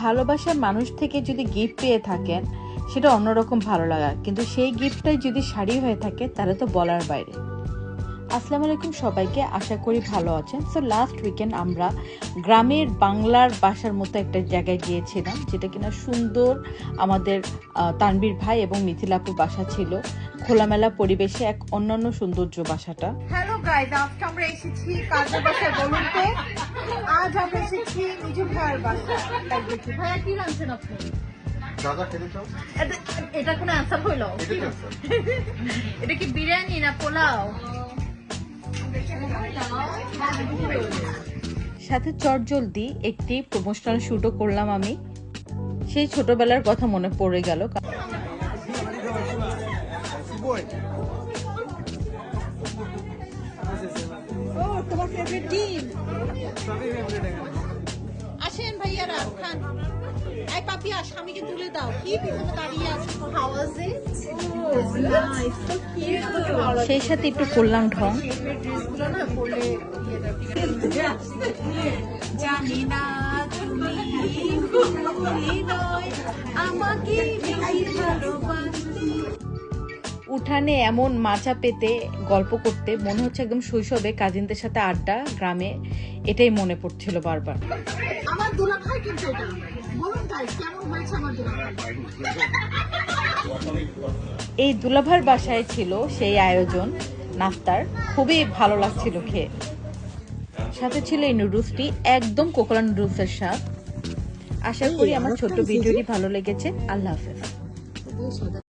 ভালোবাসার মানুষ থেকে যদি গিফট পেয়ে থাকেন সেটা অন্যরকম ভালো লাগা, কিন্তু সেই গিফটটাই যদি শাড়ি হয়ে থাকে তাহলে তো বলার বাইরে। আসসালামু আলাইকুম সবাইকে, আশা করি ভালো আছেন। সো লাস্ট উইকেন্ড আমরা গ্রামের বাংলার বাসার মতো একটা জায়গায় গিয়েছিলাম, যেটা কিনা সুন্দর। আমাদের তানবীর ভাই এবং মিথিলাপুর বাসা ছিল, খোলামেলা পরিবেশে এক অন্যান্য সৌন্দর্য বাসাটা। হ্যালো গাইস, আজকে আমরা এসেছি কাজের বাসায় বলুনতে। আজ আমরা এসেছি নিজু ভাইয়ের বাসায়। ভাইয়া কি রাঁধছেন আপনি? এটা কোনো অ্যান্সার হইলো? এটা কি বিরিয়ানি না পোলাও? সাথে চটজলদি একটি প্রমোশনাল শুটও করলাম আমি। সেই ছোটবেলার কথা মনে পড়ে গেল। তোমার ফেভারিট ডিম? আসেন ভাইয়ারা, খান। এই পাপিয়া, স্বামীকে তুলে দাও। কি পিছনে দাঁড়িয়ে আছো? How was it? Oh, nice, so cute. সেই সাথে একটু করলাম ঢং। ড্রেসগুলো না পরলে জানি না তুমি আমাকে উঠানে এমন মাচা পেতে গল্প করতে মনে হচ্ছে একদম শৈশবে কাজিনদের সাথে আড্ডা, গ্রামে। এটাই মনে পড়ছিল বারবার। আমার দুলাভাই কিন্তু এটা বলুন গাইস, কেমন হয়েছে আমার দুলাভাই? এই দুলাভার বাসায় ছিল সেই আয়োজন নাস্তার, খুবই ভালো লাগছিল খেয়ে। সাথে ছিল এই নুডলসটি, একদম কোকোলা নুডলসের স্বাদ। আশা করি আমার ছোট্ট ভিডিওটি ভালো লেগেছে। আল্লাহ হাফেজ।